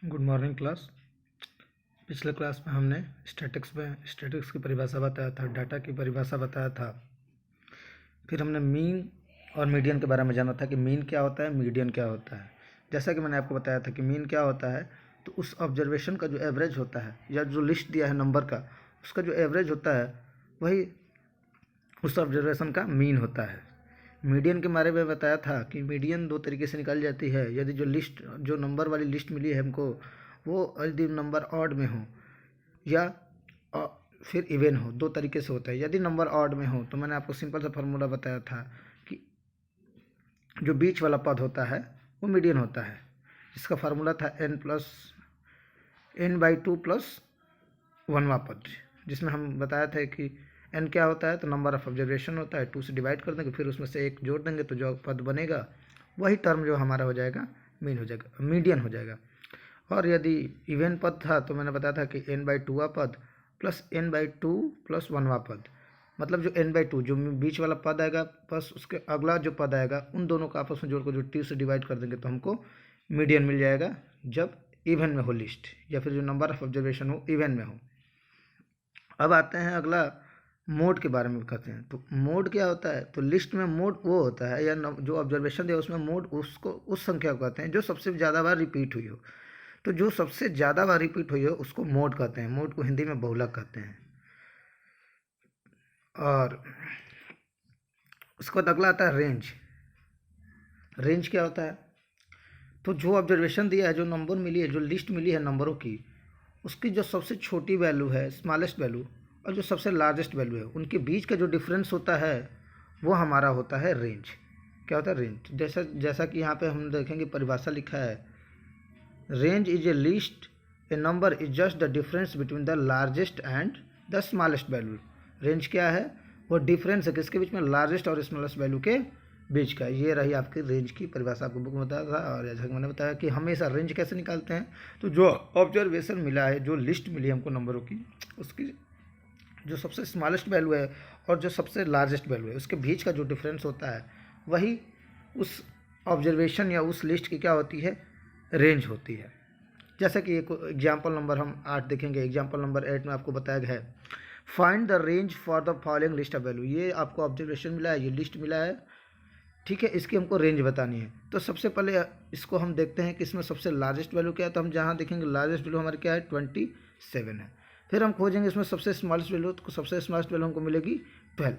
Good morning class. पिछले class में हमने स्टैटिक्स की परिभाषा बताया था, डाटा की परिभाषा बताया था। फिर हमने मीन और मीडियन के बारे में जाना था कि मीन क्या होता है, मीडियन क्या होता है। जैसा कि मैंने आपको बताया था कि मीन क्या होता है, तो उस ऑब्जर्वेशन का जो एवरेज होता है या जो लिस्ट दिया है नंबर का, उसका जो एवरेज होता है वही उस ऑब्जर्वेशन का मीन होता है। मीडियन के बारे में बताया था कि मीडियन दो तरीके से निकाली जाती है। यदि जो नंबर वाली लिस्ट मिली है हमको, वो यदि नंबर ऑड में हो या फिर इवन हो, दो तरीके से होता है। यदि नंबर ऑड में हो तो मैंने आपको सिंपल सा फार्मूला बताया था कि जो बीच वाला पद होता है वो मीडियन होता है, जिसका फार्मूला था n/2 प्लस 1वां पद, जिसमें हम बताया था कि n क्या होता है, तो नंबर ऑफ ऑब्जर्वेशन होता है। 2 से डिवाइड कर देंगे, फिर उसमें से एक जोड़ देंगे, तो जो पद बनेगा वही टर्म जो हमारा हो जाएगा मीन हो जाएगा, मीडियन हो जाएगा। और यदि इवन पद था तो मैंने बताया था कि n/2वां पद प्लस n/2 प्लस 1वां पद, मतलब जो n/2 जो बीच वाला पद आएगा प्लस उसके अगला जो पद आएगा, उन दोनों को आपस में जोड़ कर जो 2 से डिवाइड कर देंगे तो हमको मीडियन मिल जाएगा, जब इवन में हो लिस्ट या फिर जो नंबर ऑफ ऑब्जर्वेशन हो इवन में हो। अब आते हैं अगला मोड के बारे में कहते हैं। तो मोड क्या होता है, तो लिस्ट में मोड वो होता है या जो ऑब्जर्वेशन दिया उसमें मोड उसको उस संख्या को कहते हैं जो सबसे ज़्यादा बार रिपीट हुई हो। तो जो सबसे ज़्यादा बार रिपीट हुई हो उसको मोड कहते हैं। मोड को हिंदी में बहुलक कहते हैं। और उसके बाद अगला आता है रेंज। रेंज क्या होता है, तो जो ऑब्जर्वेशन दिया है, जो नंबर मिली है, जो लिस्ट मिली है नंबरों की, उसकी जो सबसे छोटी वैल्यू है, स्मॉलेस्ट वैल्यू, और जो सबसे लार्जेस्ट वैल्यू है, उनके बीच का जो डिफरेंस होता है वो हमारा होता है रेंज। क्या होता है रेंज, जैसा कि यहाँ पे हम देखेंगे परिभाषा लिखा है, range is a list, A number is just the difference between the largest and the smallest value. Range क्या है, वो डिफरेंस है किसके बीच में, लार्जेस्ट और स्मॉलेस्ट वैल्यू के बीच का। ये रही आपकी रेंज की परिभाषा, आपको बुक में बताया था। और जैसा कि मैंने बताया कि हमेशा रेंज कैसे निकालते हैं, तो जो ऑब्जर्वेशन मिला है, जो लिस्ट मिली है हमको नंबरों की, उसकी जो सबसे स्मॉलेस्ट वैल्यू है और जो सबसे लार्जेस्ट वैल्यू है, उसके बीच का जो डिफरेंस होता है वही उस ऑब्जर्वेशन या उस लिस्ट की क्या होती है, रेंज होती है। जैसा कि एक एग्जाम्पल नंबर हम 8 देखेंगे। एग्जाम्पल नंबर 8 में आपको बताया गया है, find the range for the following list of value. ये आपको ऑब्जर्वेशन मिला है, ये लिस्ट मिला है, ठीक है, इसकी हमको रेंज बतानी है। तो सबसे पहले इसको हम देखते हैं कि इसमें सबसे लार्जेस्ट वैल्यू क्या है। तो हम जहाँ देखेंगे लार्जेस्ट वैल्यू हमारी क्या है, 27 है। फिर हम खोजेंगे इसमें सबसे स्मॉलेस्ट वैल्यू, तो सबसे स्मॉलेस्ट वैल्यू हमको मिलेगी 12।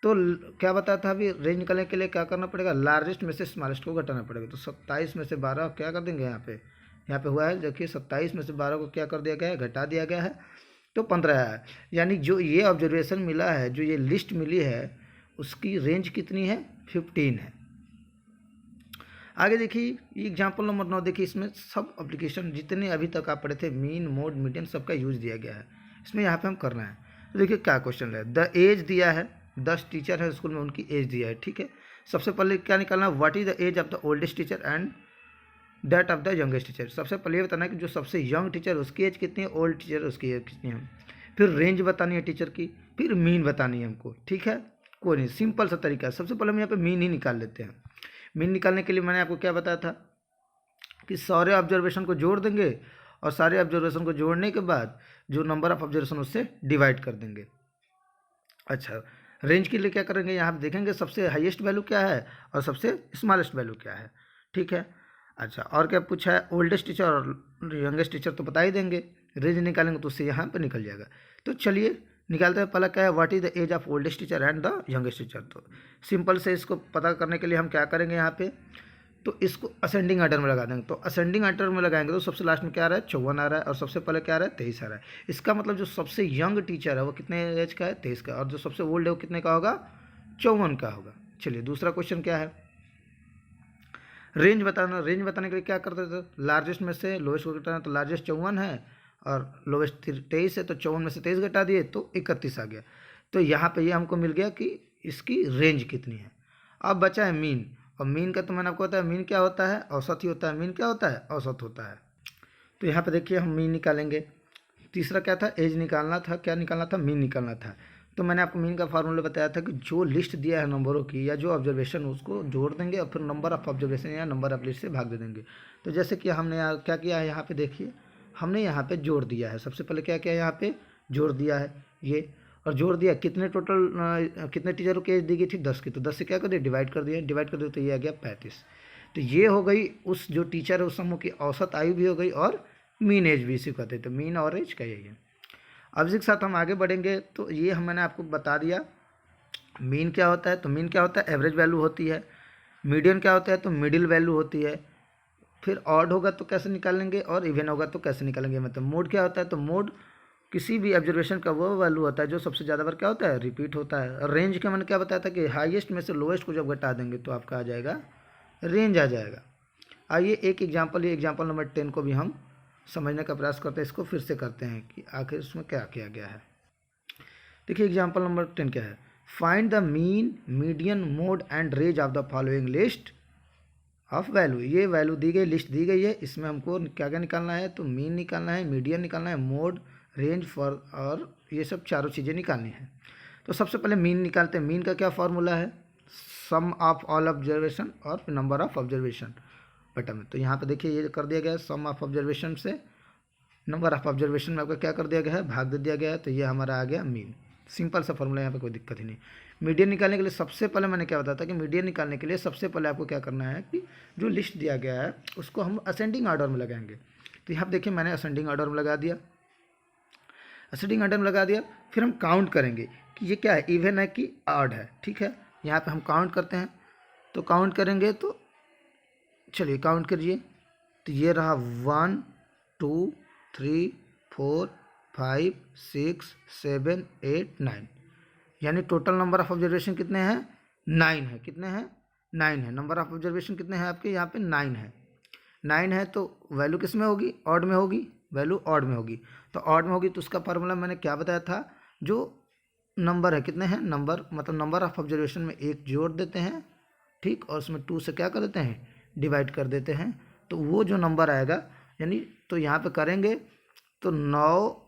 तो क्या बताया था अभी, रेंज निकालने के लिए क्या करना पड़ेगा, लार्जेस्ट में से स्मॉलेस्ट को घटाना पड़ेगा। तो 27 में से 12 क्या कर देंगे, यहाँ पे हुआ है, देखिए 27 में से 12 को क्या कर दिया गया है, घटा दिया गया है, तो 15 है। यानी जो ये ऑब्जर्वेशन मिला है, जो ये लिस्ट मिली है, उसकी रेंज कितनी है, 15 है। आगे देखिए एग्जाम्पल नंबर 9 देखिए, इसमें सब एप्लीकेशन जितने अभी तक आप पढ़े थे, मीन मोड मीडियन सबका यूज दिया गया है। इसमें यहाँ पे हम करना है। तो देखिए क्या क्वेश्चन है, द एज दिया है, 10 टीचर है स्कूल में, उनकी एज दिया है, ठीक है। सबसे पहले क्या निकालना है, what is the age of the oldest teacher and that of the youngest teacher. सबसे पहले ये बताना है कि जो सबसे यंग टीचर उसकी एज कितनी है, ओल्ड टीचर उसकी एज कितनी है। फिर रेंज बतानी है टीचर की, फिर मीन बतानी है हमको, ठीक है। कोई नहीं, सिंपल सा तरीका है। सबसे पहले हम यहाँ पे मीन ही निकाल लेते हैं। मीन निकालने के लिए मैंने आपको क्या बताया था कि सारे ऑब्जर्वेशन को जोड़ देंगे और सारे ऑब्जर्वेशन को जोड़ने के बाद जो नंबर ऑफ ऑब्जर्वेशन उससे डिवाइड कर देंगे। अच्छा, रेंज के लिए क्या करेंगे, यहाँ पे देखेंगे सबसे हाईएस्ट वैल्यू क्या है और सबसे स्मॉलेस्ट वैल्यू क्या है, ठीक है। अच्छा, और क्या पूछा है, ओल्डेस्ट टीचर और यंगेस्ट टीचर तो बता ही देंगे। रेंज निकालेंगे तो उससे यहाँ पे निकल जाएगा। तो चलिए निकालते हैं। पहला क्या है, what is the age of oldest teacher and the youngest teacher. तो सिंपल से इसको पता करने के लिए हम क्या करेंगे, यहाँ पे तो इसको असेंडिंग ऑर्डर में लगा देंगे। तो असेंडिंग ऑर्डर में लगाएंगे तो सबसे लास्ट में क्या आ रहा है, 54 आ रहा है, और सबसे पहले क्या आ रहा है, 23 आ रहा है। इसका मतलब जो सबसे यंग टीचर है वो कितने एज का है, 23 का, और जो सबसे ओल्ड है वो कितने का होगा, 54 का होगा। चलिए दूसरा क्वेश्चन क्या है, रेंज बताना। रेंज बताने के लिए क्या करते थे, लार्जेस्ट में से लोएस्ट को घटाना। तो लार्जेस्ट 54 है और लोएस्ट 23 है, तो 54 में से 23 घटा दिए तो 31 आ गया। तो यहाँ पे ये हमको मिल गया कि इसकी रेंज कितनी है। अब बचा है मीन, और मीन का तो मैंने आपको बताया, मीन क्या होता है, औसत ही होता है। मीन क्या होता है, औसत होता है। तो यहाँ पे देखिए हम मीन निकालेंगे। तीसरा क्या था, एज निकालना था, क्या निकालना था, मीन निकालना था। तो मैंने आपको मीन का फार्मूला बताया था कि जो लिस्ट दिया है नंबरों की या जो ऑब्जर्वेशन उसको जोड़ देंगे और फिर नंबर ऑफ ऑब्जर्वेशन या नंबर ऑफ लिस्ट से भाग दे देंगे। तो जैसे कि हमने यहाँ क्या किया है, यहाँ पे देखिए हमने यहाँ पे जोड़ दिया है। सबसे पहले क्या किया, यहाँ पे जोड़ दिया है ये, और जोड़ दिया कितने टोटल कितने टीचरों की एज दी गई थी 10 की, तो 10 से क्या कर दिया डिवाइड कर दिया तो ये आ गया 35। तो ये हो गई उस जो टीचर है उस समूह की औसत आयु भी हो गई और मीन एज भी इसी कहते हैं। तो मीन और एज का यही है। अब इसके साथ हम आगे बढ़ेंगे तो ये मैंने आपको बता दिया मीन क्या होता है। तो मीन क्या होता है, एवरेज वैल्यू होती है। मीडियन क्या होता है, तो मिडिल वैल्यू होती है। फिर ऑड होगा तो कैसे निकालेंगे और इवन होगा तो कैसे निकालेंगे। मतलब मोड क्या होता है, तो मोड किसी भी ऑब्जर्वेशन का वो वैल्यू होता है जो सबसे ज़्यादा बार क्या होता है, रिपीट होता है। और रेंज का मैंने क्या बताया था कि हाईएस्ट में से लोएस्ट को जब घटा देंगे तो आपका आ जाएगा रेंज आ जाएगा। आइए एक एग्जाम्पल, ये एग्जाम्पल नंबर 10 को भी हम समझने का प्रयास करते हैं। इसको फिर से करते हैं कि आखिर इसमें क्या किया गया है। देखिए एग्जाम्पल नंबर 10 क्या है, find the mean median mode and range of the following list of value. ये वैल्यू दी गई, लिस्ट दी गई है, इसमें हमको क्या क्या निकालना है, तो मीन निकालना है, मीडियन निकालना है, मोड, रेंज फॉर और ये सब चारों चीज़ें निकालनी है। तो सबसे पहले मीन निकालते हैं। मीन का क्या फार्मूला है, सम ऑफ ऑल ऑब्जर्वेशन और नंबर ऑफ ऑब्जर्वेशन बटा में। तो यहाँ पे देखिए ये कर दिया गया है, सम ऑफ ऑब्जर्वेशन से नंबर ऑफ ऑब्जर्वेशन में आपका क्या कर दिया गया है, भाग दे दिया गया है। तो ये हमारा आ गया मीन। सिंपल सा फॉर्मूला, यहाँ पे कोई दिक्कत ही नहीं। मीडियन निकालने के लिए सबसे पहले मैंने क्या बताया था कि मीडियन निकालने के लिए सबसे पहले आपको क्या करना है कि जो लिस्ट दिया गया है उसको हम असेंडिंग ऑर्डर में लगाएंगे। तो यहाँ देखिए मैंने असेंडिंग ऑर्डर में लगा दिया, असेंडिंग ऑर्डर में लगा दिया। फिर हम काउंट करेंगे कि ये क्या है, इवन है कि ऑड है। ठीक है, यहाँ पे हम काउंट करते हैं। तो काउंट करेंगे तो चलिए काउंट करिए। तो ये रहा 1 2 3 4 5 6 7 8 9, यानी टोटल नंबर ऑफ ऑब्जर्वेशन कितने हैं, 9 है। कितने हैं, 9 है। नंबर ऑफ ऑब्जर्वेशन कितने हैं आपके यहाँ पे, 9 है। 9 है तो वैल्यू किस में होगी, ऑड में होगी, वैल्यू ऑड में होगी। तो ऑड में होगी तो उसका फार्मूला मैंने क्या बताया था, जो नंबर है कितने हैं, नंबर मतलब नंबर ऑफ ऑब्जर्वेशन में 1 जोड़ देते हैं, ठीक, और उसमें 2 से क्या कर देते हैं, डिवाइड कर देते हैं। तो वो जो नंबर आएगा यानी, तो यहाँ पे करेंगे तो 9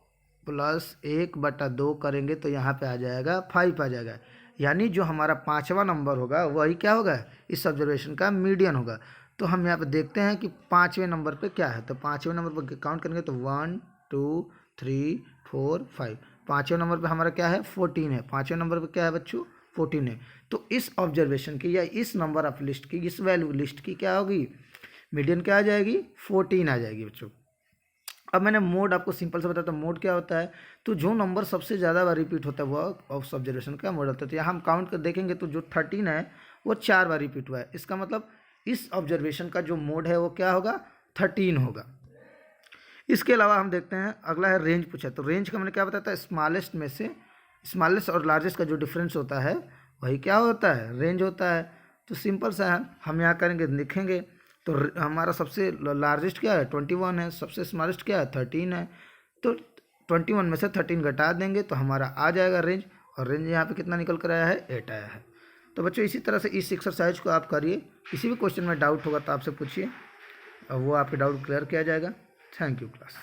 + 1/2 करेंगे तो यहाँ पे आ जाएगा 5 आ जाएगा। यानी जो हमारा 5वां नंबर होगा वही क्या होगा, इस ऑब्जर्वेशन का मीडियन होगा। तो हम यहाँ पे देखते हैं कि 5वें नंबर पे क्या है। तो 5वें नंबर पर काउंट करेंगे तो 1 2 3 4 5। 5वें नंबर पे हमारा क्या है, 14 है। 5वें नंबर पे क्या है बच्चों, 14 है। तो इस ऑब्जर्वेशन की या इस नंबर ऑफ लिस्ट की, इस वैल्यू लिस्ट की क्या होगी, मीडियन क्या आ जाएगी, 14 आ जाएगी बच्चों। अब मैंने मोड आपको सिंपल से बताया था, मोड क्या होता है, तो जो नंबर सबसे ज़्यादा बार रिपीट होता है वो ऑफ ऑब्जर्वेशन का मोड होता है। तो यहाँ हम काउंट कर देखेंगे तो जो 13 है वो 4 बार रिपीट हुआ है। इसका मतलब इस ऑब्जर्वेशन का जो मोड है वो क्या होगा, 13 होगा। इसके अलावा हम देखते हैं अगला है रेंज पूछा। तो रेंज का मैंने क्या बताया था, स्मॉलेस्ट में से स्मॉलेस्ट और लार्जेस्ट का जो डिफरेंस होता है वही क्या होता है, रेंज होता है। तो सिंपल सा है, हम यहाँ करेंगे लिखेंगे तो हमारा सबसे लार्जेस्ट क्या है, 21 है, सबसे स्मॉलेस्ट क्या है, 13 है। तो 21 में से 13 घटा देंगे तो हमारा आ जाएगा रेंज, और रेंज यहाँ पे कितना निकल कर आया है, 8 आया है। तो बच्चों इसी तरह से इस एक्सरसाइज को आप करिए। किसी भी क्वेश्चन में डाउट होगा तो आपसे पूछिए और वो आपके डाउट क्लियर किया जाएगा। Thank you class.